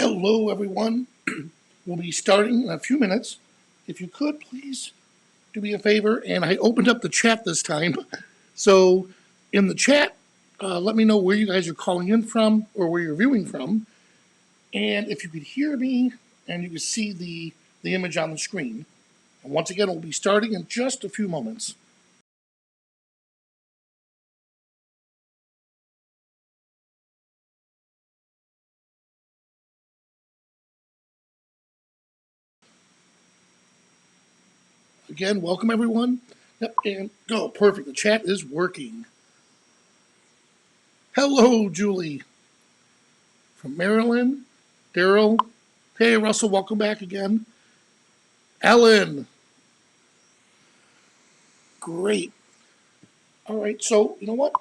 Hello, everyone. We'll be starting in a few minutes. If you could, please do me a favor. And I opened up the chat this time. So in the chat, let me know where you guys are calling in from or where you're viewing from. And if you could hear me and you could see the image on the screen. And once again, we'll be starting in just a few moments. Again, welcome everyone. Yep, and go, perfect. The chat is working. Hello, Julie from Maryland. Daryl. Hey, Russell, welcome back again. Ellen. Great. All right, so you know what?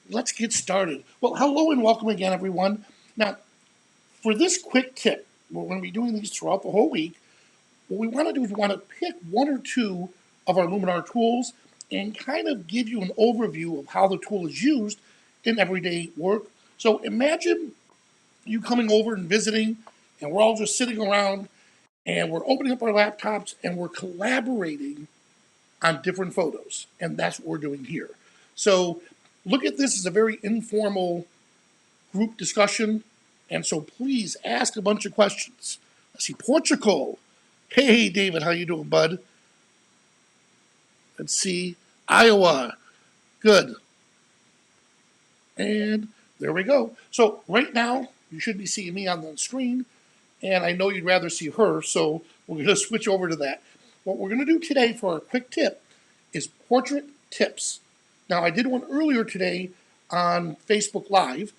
Let's get started. Well, hello and welcome again, everyone. Now, for this quick tip, we're going to be doing these throughout the whole week. What we want to do is we want to pick one or two of our Luminar tools and kind of give you an overview of how the tool is used in everyday work. So imagine you coming over and visiting, and we're all just sitting around, and we're opening up our laptops, and we're collaborating on different photos. And that's what we're doing here. So look at this as a very informal group discussion. And so please ask a bunch of questions. I see Portugal. Hey, David, how you doing, bud? Let's see. Iowa. Good. And there we go. So right now, you should be seeing me on the screen. And I know you'd rather see her, so we're going to switch over to that. What we're going to do today for our quick tip is portrait tips. Now, I did one earlier today on Facebook Live.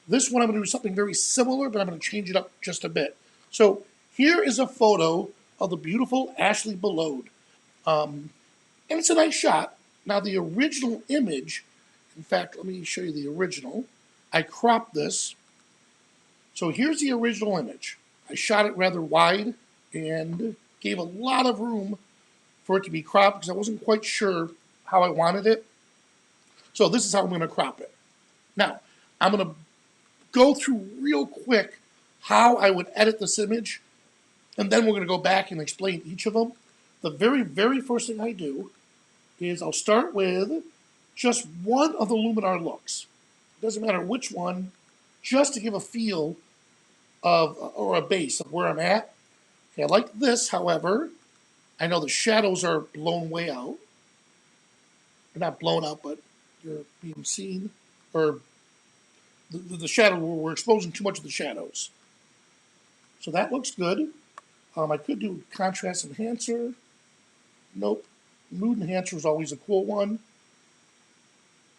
This one I'm going to do something very similar, but I'm going to change it up just a bit. So here is a photo of the beautiful Ashley Belode. And it's a nice shot. Now, the original image, in fact, let me show you the original. I cropped this. So here's the original image. I shot it rather wide and gave a lot of room for it to be cropped because I wasn't quite sure how I wanted it. So this is how I'm going to crop it. Now, I'm going to go through real quick how I would edit this image, and then we're going to go back and explain each of them. The very, very first thing I do is I'll start with just one of the Luminar looks. It doesn't matter which one, just to give a feel of, or a base of where I'm at. Okay, I like this, however. I know the shadows are blown way out. They're not blown out, but you're being seen, or the shadow, we're exposing too much of the shadows. So that looks good. I could do contrast enhancer. Nope. Mood enhancer is always a cool one.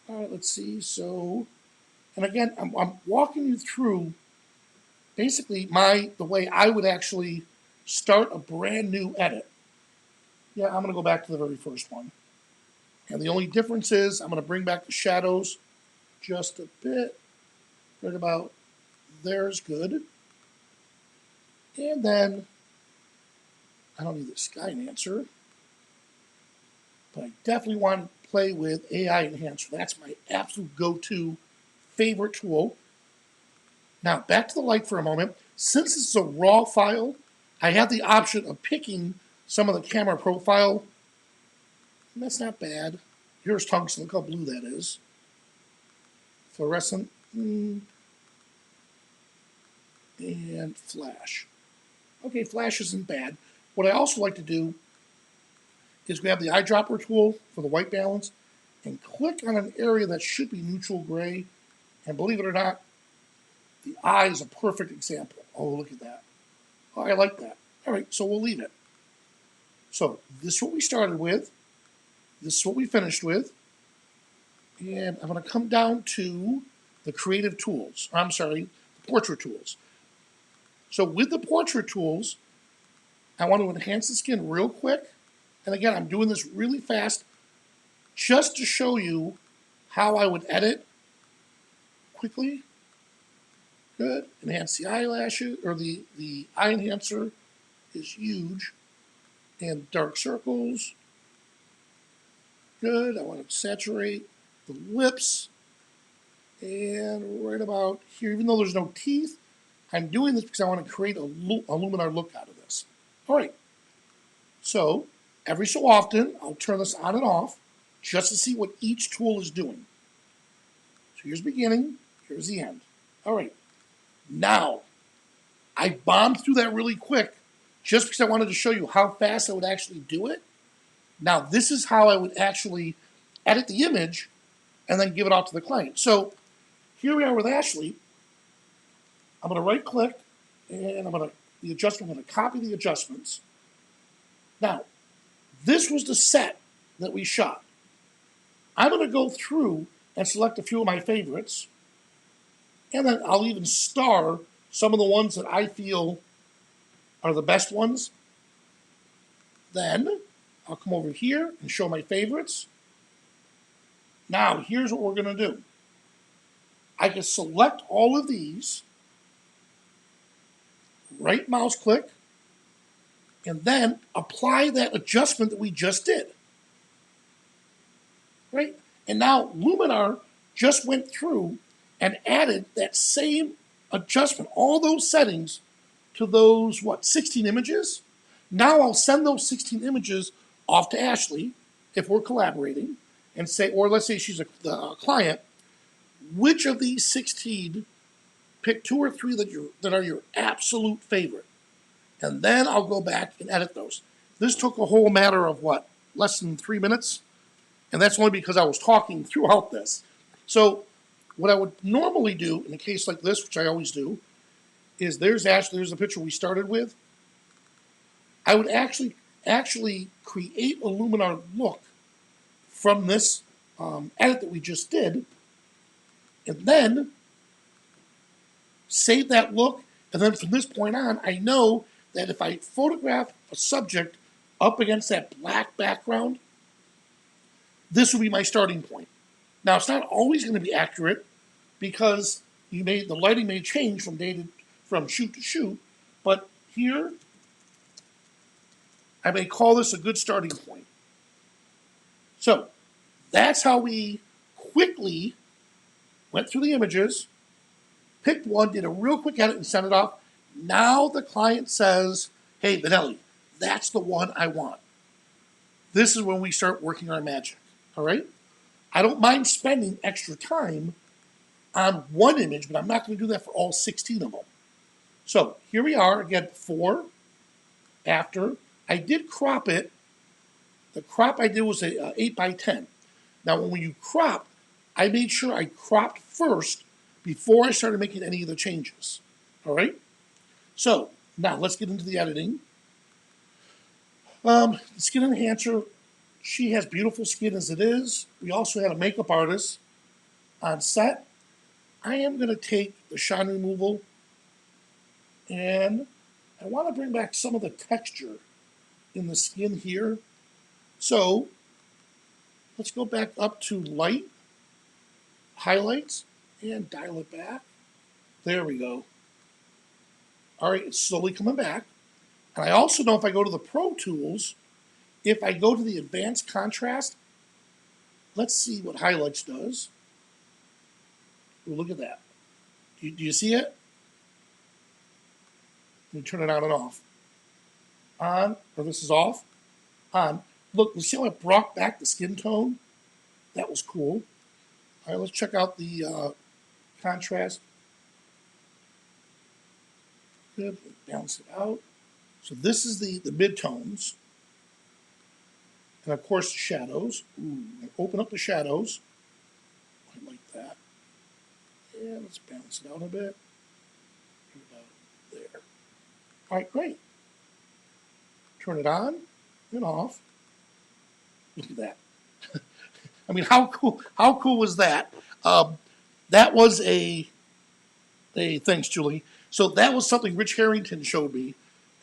All right, let's see. So, and again, I'm walking you through basically the way I would actually start a brand new edit. Yeah, I'm going to go back to the very first one. And the only difference is I'm going to bring back the shadows just a bit. Right about there's good. And then I don't need the sky enhancer, but I definitely want to play with AI enhancer. That's my absolute go-to favorite tool. Now back to the light for a moment. Since this is a raw file, I have the option of picking some of the camera profile. And that's not bad. Here's tungsten. Look how blue that is. Fluorescent. And flash. Okay, flash isn't bad. What I also like to do is grab the eyedropper tool for the white balance and click on an area that should be neutral gray. And believe it or not, the eye is a perfect example. Oh, look at that. Oh, I like that. All right, so we'll leave it. So this is what we started with. This is what we finished with. And I'm going to come down to the creative tools. I'm sorry, the portrait tools. So with the portrait tools, I want to enhance the skin real quick. And again, I'm doing this really fast just to show you how I would edit quickly. Good. Enhance the eyelashes, or the eye enhancer is huge. And dark circles. Good. I want to saturate the lips. And right about here, even though there's no teeth, I'm doing this because I want to create a Luminar look out of this. All right. So every so often, I'll turn this on and off just to see what each tool is doing. So here's beginning, here's the end. All right. Now, I bombed through that really quick just because I wanted to show you how fast I would actually do it. Now, this is how I would actually edit the image and then give it out to the client. So here we are with Ashley. I'm going to right click and I'm going to copy the adjustments. Now, this was the set that we shot. I'm going to go through and select a few of my favorites, and then I'll even star some of the ones that I feel are the best ones. Then I'll come over here and show my favorites. Now, here's what we're going to do. I can select all of these, right mouse click, and then apply that adjustment that we just did. Right? And now Luminar just went through and added that same adjustment, all those settings to those, 16 images? Now I'll send those 16 images off to Ashley if we're collaborating and say, or let's say she's a client, which of these 16, pick 2 or 3 that are your absolute favorite. And then I'll go back and edit those. This took a whole matter of less than 3 minutes? And that's only because I was talking throughout this. So what I would normally do in a case like this, which I always do, is there's Ashley, there's the picture we started with. I would actually create a Luminar look from this edit that we just did, and then save that look. And then from this point on, I know that if I photograph a subject up against that black background, this will be my starting point. Now, it's not always going to be accurate because the lighting may change from shoot to shoot, but here I may call this a good starting point. So that's how we quickly went through the images, picked one, did a real quick edit and sent it off. Now the client says, hey, Vanelli, that's the one I want. This is when we start working our magic, all right? I don't mind spending extra time on one image, but I'm not going to do that for all 16 of them. So here we are, again, before, after. I did crop it. The crop I did was a 8x10. Now, when you crop, I made sure I cropped first before I started making any of the changes. All right? So now let's get into the editing. The skin enhancer, she has beautiful skin as it is. We also had a makeup artist on set. I am going to take the shine removal and I want to bring back some of the texture in the skin here. So let's go back up to light, highlights, and dial it back. There we go. All right, it's slowly coming back. And I also know if I go to the Pro Tools, if I go to the Advanced Contrast, let's see what highlights does. Ooh, look at that. Do you see it? Let me turn it on and off. On, or this is off. On. Look, you see how it brought back the skin tone? That was cool. All right, let's check out the contrast. Good, balance it out. So this is the mid-tones. And of course the shadows. Ooh, open up the shadows. I like that. Yeah, let's balance it out a bit. About there. All right, great. Turn it on and off. Look at that. I mean, how cool was that? That was thanks, Julie. So that was something Rich Harrington showed me.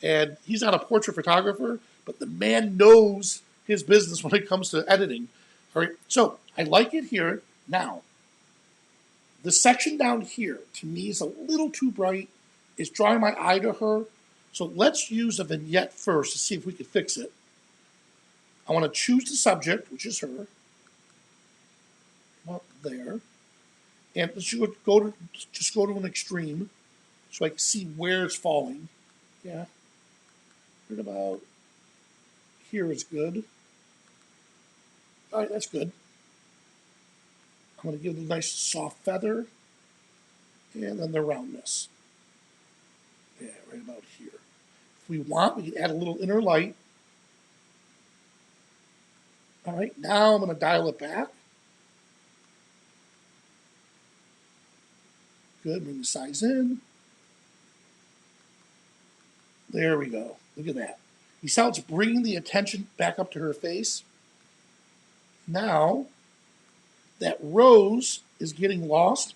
And he's not a portrait photographer, but the man knows his business when it comes to editing. All right, so I like it here. Now, the section down here, to me, is a little too bright. It's drawing my eye to her. So let's use a vignette first to see if we can fix it. I want to choose the subject, which is her. Up there. And let's just go to an extreme. so I can see where it's falling. Yeah, right about here is good. All right, that's good. I'm going to give it a nice soft feather, and then the roundness. Yeah, right about here. If we want, we can add a little inner light. All right, now I'm going to dial it back. Good, bring the size in. There we go. Look at that. You see how it's bringing the attention back up to her face? Now, that rose is getting lost.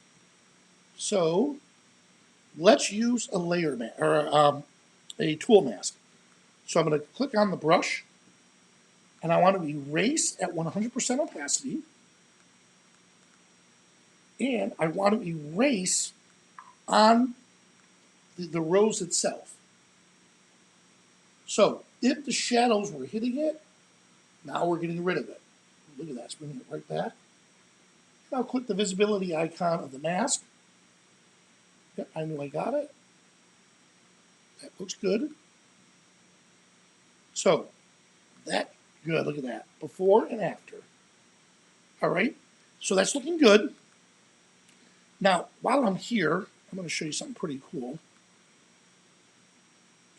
So, let's use a layer mask, or a tool mask. So I'm going to click on the brush, and I want to erase at 100% opacity. And I want to erase on the rose itself. So if the shadows were hitting it, now we're getting rid of it. Look at that, it's bringing it right back. Now click the visibility icon of the mask. Yeah, I knew I got it. That looks good. So that good, look at that, before and after. All right, so that's looking good. Now, while I'm here, I'm going to show you something pretty cool.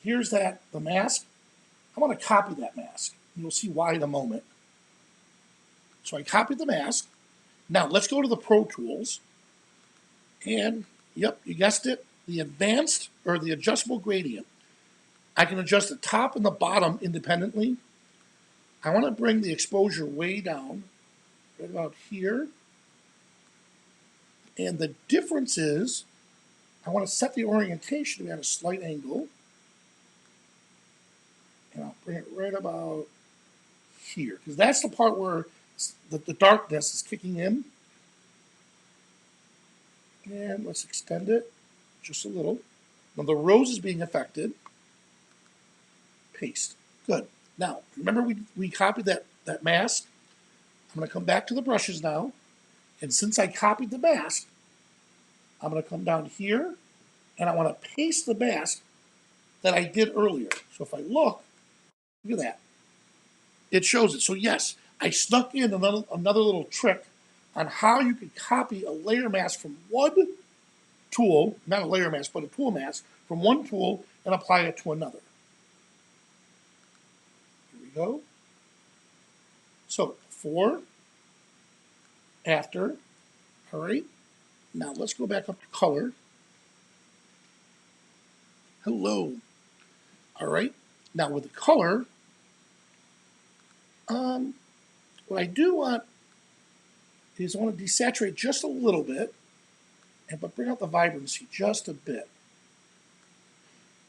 Here's the mask. I want to copy that mask. You'll see why in a moment. So I copied the mask. Now let's go to the Pro Tools. And, yep, you guessed it, the advanced or the adjustable gradient. I can adjust the top and the bottom independently. I want to bring the exposure way down, right about here. And the difference is, I want to set the orientation to be at a slight angle. And I'll bring it right about here, because that's the part where the darkness is kicking in. And let's extend it just a little. Now the rose is being affected. Paste. Good. Now, remember we copied that mask? I'm going to come back to the brushes now. And since I copied the mask, I'm going to come down here, and I want to paste the mask that I did earlier. So if I look at that. It shows it. So yes, I snuck in another little trick on how you could copy a layer mask from one tool, not a layer mask, but a tool mask, from one tool and apply it to another. Here we go. So before, after, all right. Now let's go back up to color. Hello. All right. Now with the color, what I do want is I want to desaturate just a little bit, but bring out the vibrancy just a bit.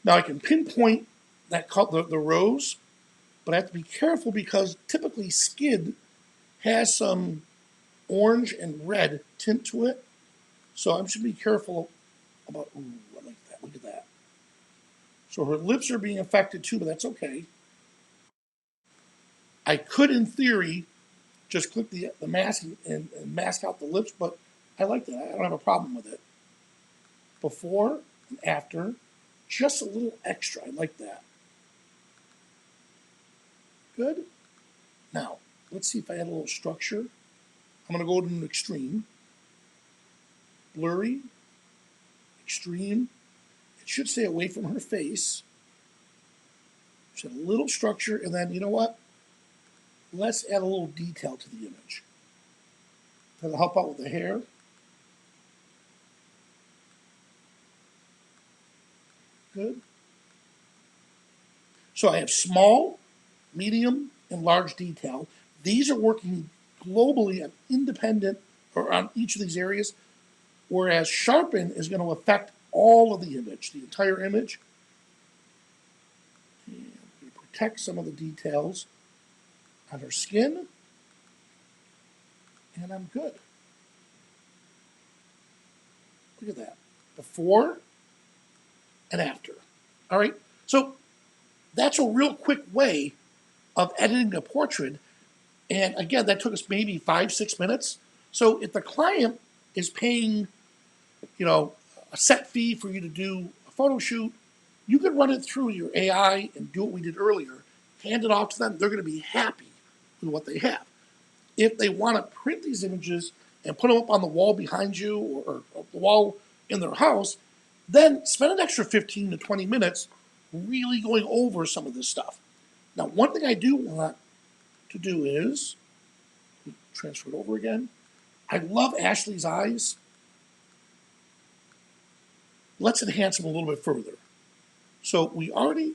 Now I can pinpoint that the rose, but I have to be careful because typically skid has some orange and red tint to it. So I should be careful about, ooh, I like that, look at that. So her lips are being affected too, but that's okay. I could, in theory, just click the mask and mask out the lips, but I like that. I don't have a problem with it. Before and after, just a little extra. I like that. Good. Now, let's see if I add a little structure. I'm going to go to an extreme. Blurry. Extreme. It should stay away from her face. Just add a little structure, and then, you know what? Let's add a little detail to the image. That'll help out with the hair. Good. So I have small, medium, and large detail. These are working globally on independent, or on each of these areas, whereas sharpen is going to affect all of the image, the entire image. And protect some of the details on her skin, and I'm good. Look at that. Before and after. All right, so that's a real quick way of editing a portrait. And again, that took us maybe 5-6 minutes. So if the client is paying, a set fee for you to do a photo shoot, you could run it through your AI and do what we did earlier, hand it off to them. They're going to be happy with what they have. If they want to print these images and put them up on the wall behind you or the wall in their house, then spend an extra 15 to 20 minutes really going over some of this stuff. Now, one thing I do want to do is transfer it over again. I love Ashley's eyes. Let's enhance them a little bit further. So we already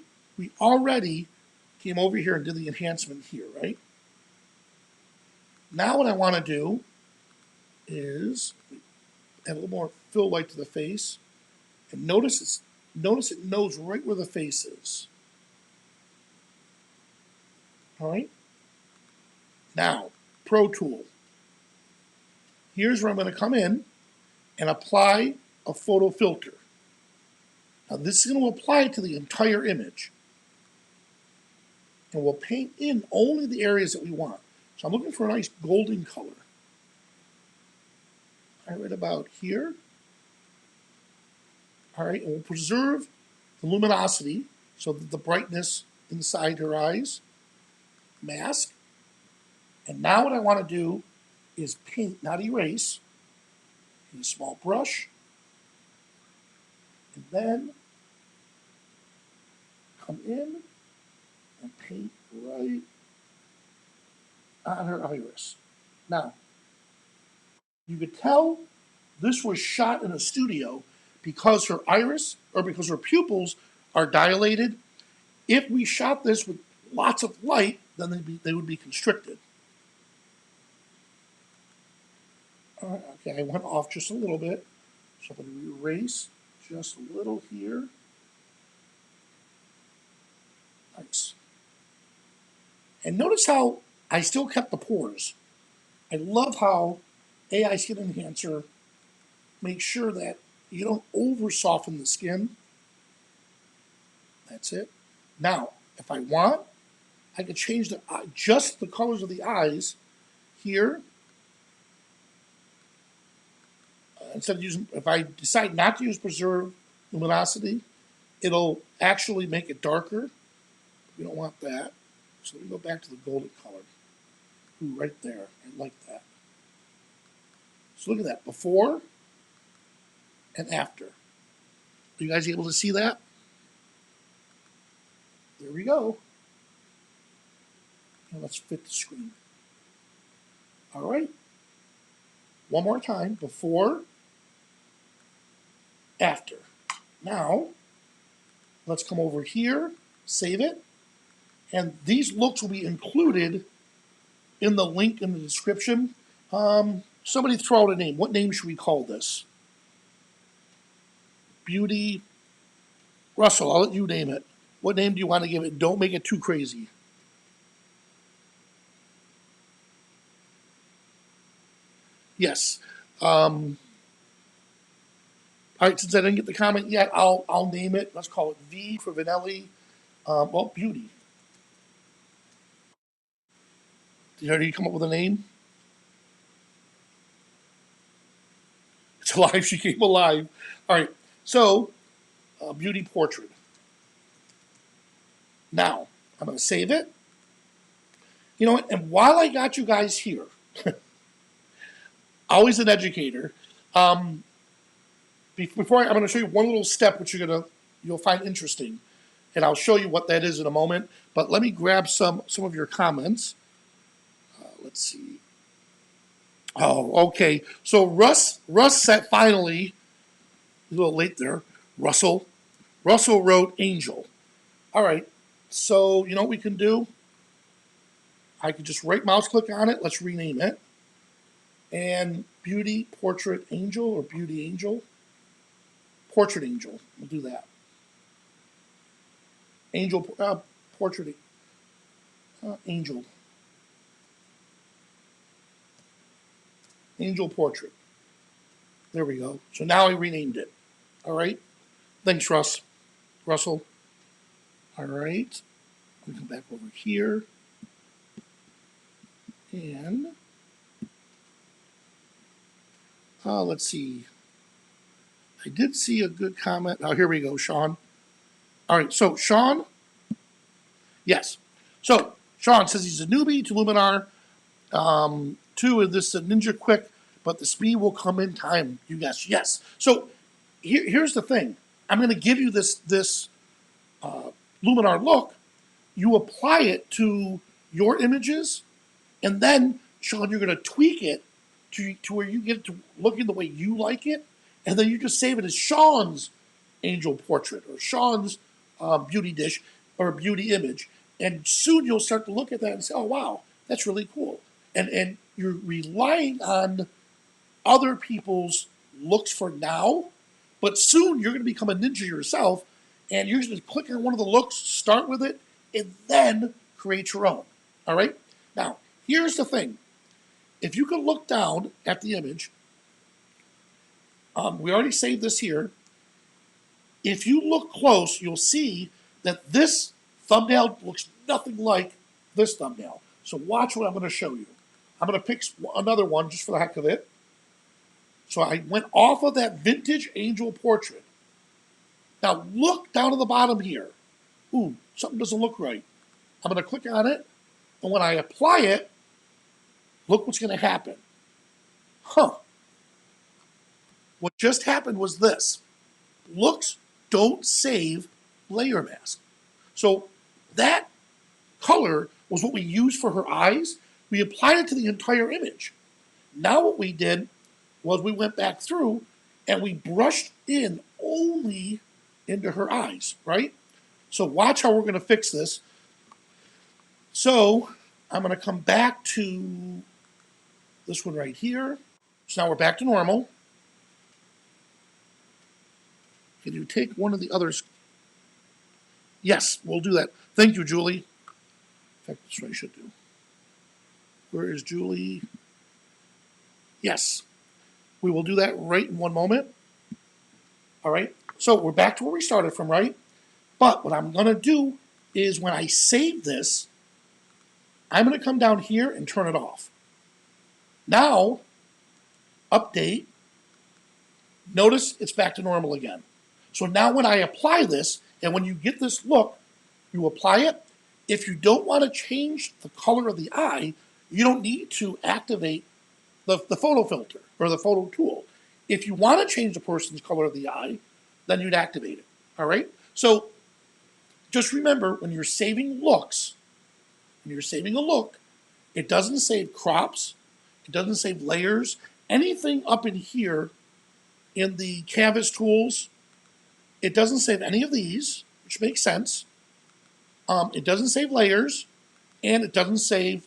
came over here and did the enhancement here, right? Now what I want to do is add a little more fill light to the face, and notice it knows right where the face is. All right. Now, Pro Tool. Here's where I'm going to come in and apply a photo filter. Now this is going to apply to the entire image. And we'll paint in only the areas that we want. So I'm looking for a nice golden color. Right about here. All right, and we'll preserve the luminosity so that the brightness inside her eyes. Mask. And now what I want to do is paint, not erase. Use a small brush. And then come in and paint right on her iris. Now, you could tell this was shot in a studio because her iris, or because her pupils are dilated. If we shot this with lots of light, then they would be constricted. Okay, I went off just a little bit. So I'm going to erase just a little here. Nice. And notice how I still kept the pores. I love how AI Skin Enhancer makes sure that you don't over soften the skin. That's it. Now, if I want, I could change just the colors of the eyes here. Instead of using, if I decide not to use preserve luminosity, it'll actually make it darker. We don't want that. So let me go back to the golden color. Ooh, right there. I like that. So look at that, before and after. Are you guys able to see that? There we go. Now let's fit the screen. All right. One more time, before, after. Now, let's come over here, save it, and these looks will be included in the link in the description. Somebody throw out a name. What name should we call this? Beauty. Russell, I'll let you name it. What name do you want to give it? Don't make it too crazy. Yes. All right, since I didn't get the comment yet, I'll name it. Let's call it V for Vanelli. Well, Beauty. Did you come up with a name? It's alive. She came alive. All right. So, Beauty Portrait. Now, I'm going to save it. You know what? And while I got you guys here, always an educator. Before I'm going to show you one little step which you'll find interesting, and I'll show you what that is in a moment. But let me grab some of your comments. Let's see. Oh, okay. So Russ said finally, a little late there. Russell wrote Angel. All right. So you know what we can do? I could just right mouse click on it. Let's rename it. And Beauty Portrait Angel or Beauty Angel. Portrait Angel. We'll do that. Angel Portrait Angel. Angel Portrait. There we go. So now I renamed it. All right. Thanks, Russell. All right. We come back over here. And let's see. I did see a good comment. Now, here we go, Sean. All right, so Sean, yes. So Sean says he's a newbie to Luminar. Two, is this a Ninja Quick, but the speed will come in time. You guys, yes. So here's the thing. I'm going to give you this Luminar look. You apply it to your images, and then, Sean, you're going to tweak it to where you get it to looking the way you like it, and then you just save it as Sean's angel portrait or Sean's beauty dish or beauty image. And soon you'll start to look at that and say, oh, wow, that's really cool. And you're relying on other people's looks for now, but soon you're going to become a ninja yourself, and you're going to click on one of the looks, start with it, and then create your own. All right? Now, here's the thing. If you can look down at the image, we already saved this here. If you look close, you'll see that this thumbnail looks nothing like this thumbnail. So watch what I'm going to show you. I'm going to pick another one just for the heck of it. So I went off of that vintage angel portrait. Now look down at the bottom here. Ooh, something doesn't look right. I'm going to click on it, and when I apply it, look what's going to happen. Huh. What just happened was this. Looks don't save layer mask. So that color was what we used for her eyes. We applied it to the entire image. Now what we did was we went back through and we brushed in only into her eyes, right? So watch how we're going to fix this. So I'm going to come back to this one right here. So now we're back to normal. Can you take one of the others? Yes, we'll do that. Thank you, Julie. In fact, that's what I should do. Where is Julie? Yes. We will do that right in one moment. All right. So we're back to where we started from, right? But what I'm going to do is when I save this, I'm going to come down here and turn it off. Now, update. Notice it's back to normal again. So now when I apply this, and when you get this look, you apply it. If you don't want to change the color of the eye, you don't need to activate the photo filter or the photo tool. If you want to change the person's color of the eye, then you'd activate it. All right? So just remember, when you're saving looks, when you're saving a look, it doesn't save crops, it doesn't save layers, anything up in here in the canvas tools, it doesn't save any of these, which makes sense. It doesn't save layers, and it doesn't save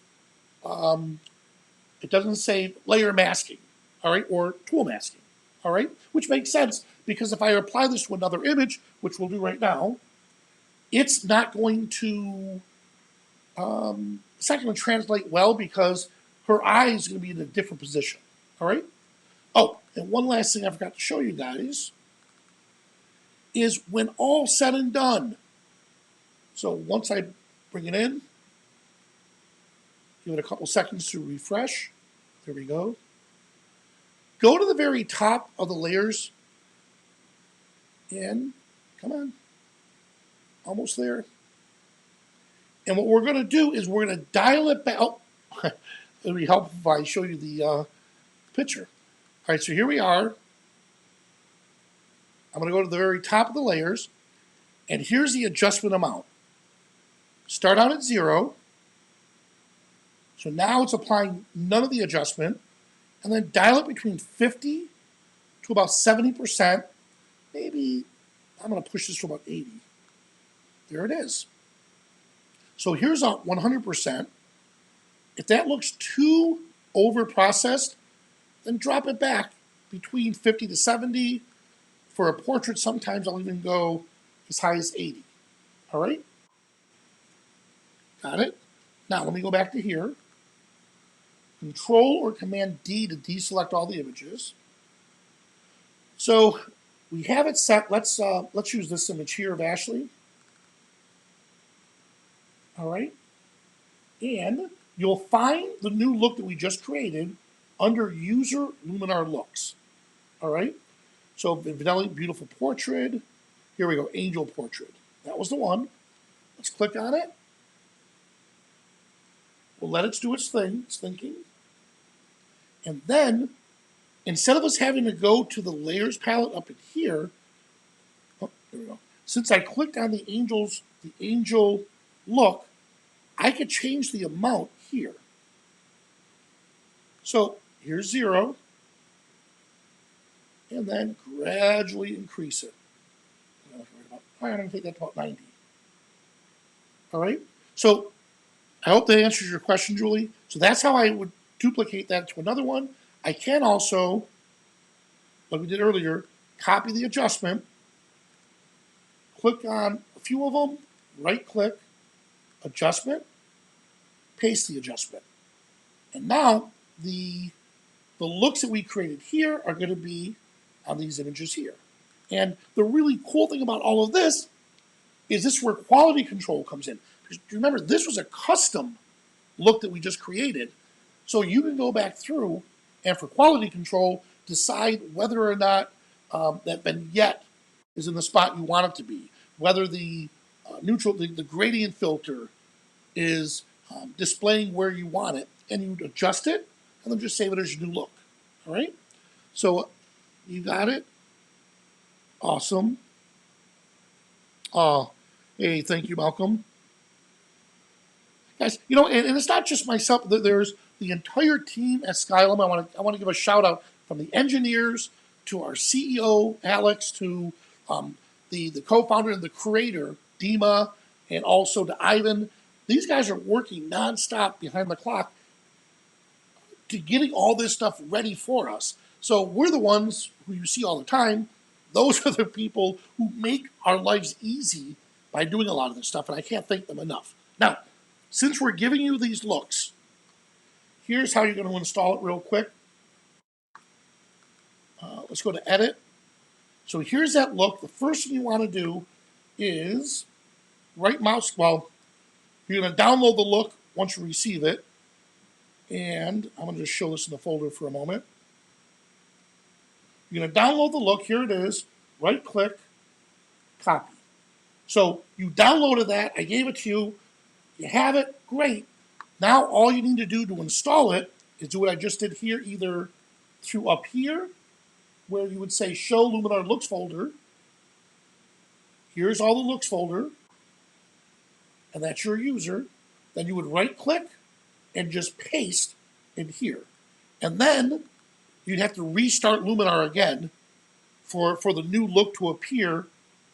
layer masking, all right, or tool masking, all right, which makes sense because if I apply this to another image, which we'll do right now, it's not going to translate well because her eye is going to be in a different position, all right. Oh, and one last thing I forgot to show you guys is when all said and done. So once I bring it in, give it a couple seconds to refresh. There we go. Go to the very top of the layers and come on, almost there. And what we're going to do is we're going to dial it back. Oh, it'll be helpful if I show you the picture. All right, so here we are. I'm going to go to the very top of the layers, and here's the adjustment amount. Start out at 0. So now it's applying none of the adjustment, and then dial it between 50 to about 70%. Maybe I'm going to push this to about 80. There it is. So here's a 100%. If that looks too over-processed, then drop it back between 50 to 70. For a portrait, sometimes I'll even go as high as 80. All right? Got it? Now, let me go back to here. Control or Command D to deselect all the images. So we have it set. Let's use this image here of Ashley. All right? And you'll find the new look that we just created under User Luminar Looks. All right? So Vanelli, beautiful portrait. Here we go, angel portrait. That was the one. Let's click on it. We'll let it do its thing, its thinking. And then, instead of us having to go to the layers palette up in here, oh, there we go. Since I clicked on the angel look, I could change the amount here. So here's 0, and then gradually increase it. I'm going to take that to about 90. All right. So I hope that answers your question, Julie. So that's how I would duplicate that to another one. I can also, like we did earlier, copy the adjustment, click on a few of them, right click, adjustment, paste the adjustment. And now the looks that we created here are going to be on these images here. And the really cool thing about all of this is where quality control comes in. Because remember, this was a custom look that we just created. So you can go back through and for quality control, decide whether or not that vignette is in the spot you want it to be. Whether the the gradient filter is displaying where you want it, and you adjust it, and then just save it as your new look. All right? So you got it? Awesome. Hey, thank you, Malcolm. Guys, you know, and it's not just myself. There's the entire team at Skylum. I want to give a shout out from the engineers to our CEO Alex to the co-founder and the creator Dima, and also to Ivan. These guys are working nonstop behind the clock to getting all this stuff ready for us. So we're the ones who you see all the time. Those are the people who make our lives easy by doing a lot of this stuff, and I can't thank them enough. Now, since we're giving you these looks, here's how you're going to install it real quick. Let's go to Edit. So here's that look. The first thing you want to do is right mouse. Well, you're going to download the look once you receive it. And I'm going to just show this in the folder for a moment. You're going to download the look. Here it is. Right click, copy. So you downloaded that. I gave it to you. You have it. Great. Now all you need to do to install it is do what I just did here, either through up here, where you would say Show Luminar Looks folder. Here's all the looks folder, and that's your user. Then you would right click and just paste in here. And then you'd have to restart Luminar again for the new look to appear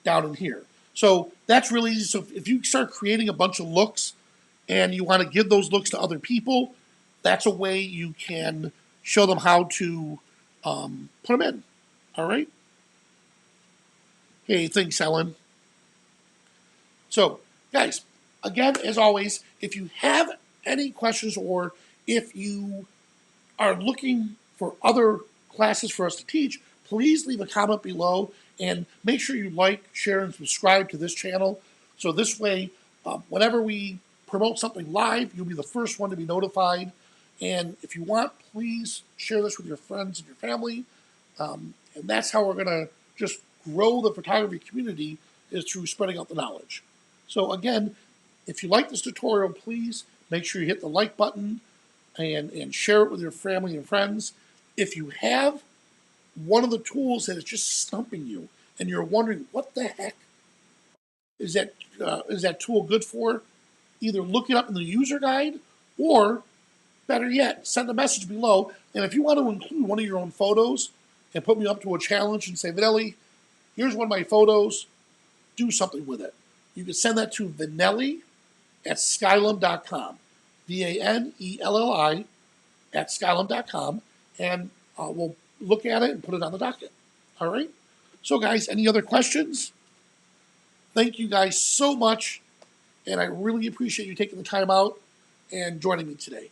down in here. So that's really easy. So if you start creating a bunch of looks and you want to give those looks to other people, that's a way you can show them how to put them in. All right? Hey, thanks, Ellen. So, guys, again, as always, if you have any questions or if you are looking for other classes for us to teach, please leave a comment below and make sure you like, share, and subscribe to this channel. So this way, whenever we promote something live, you'll be the first one to be notified. And if you want, please share this with your friends and your family. And that's how we're going to just grow the photography community, is through spreading out the knowledge. So again, if you like this tutorial, please make sure you hit the like button and share it with your family and friends. If you have one of the tools that is just stumping you and you're wondering what the heck is that tool good for, either look it up in the user guide or better yet, send a message below. And if you want to include one of your own photos and put me up to a challenge and say, Vanelli, here's one of my photos, do something with it. You can send that to Vanelli@skylum.com, VANELLI @skylum.com, and we'll look at it and put it on the docket. All right? So, guys, any other questions? Thank you guys so much, and I really appreciate you taking the time out and joining me today.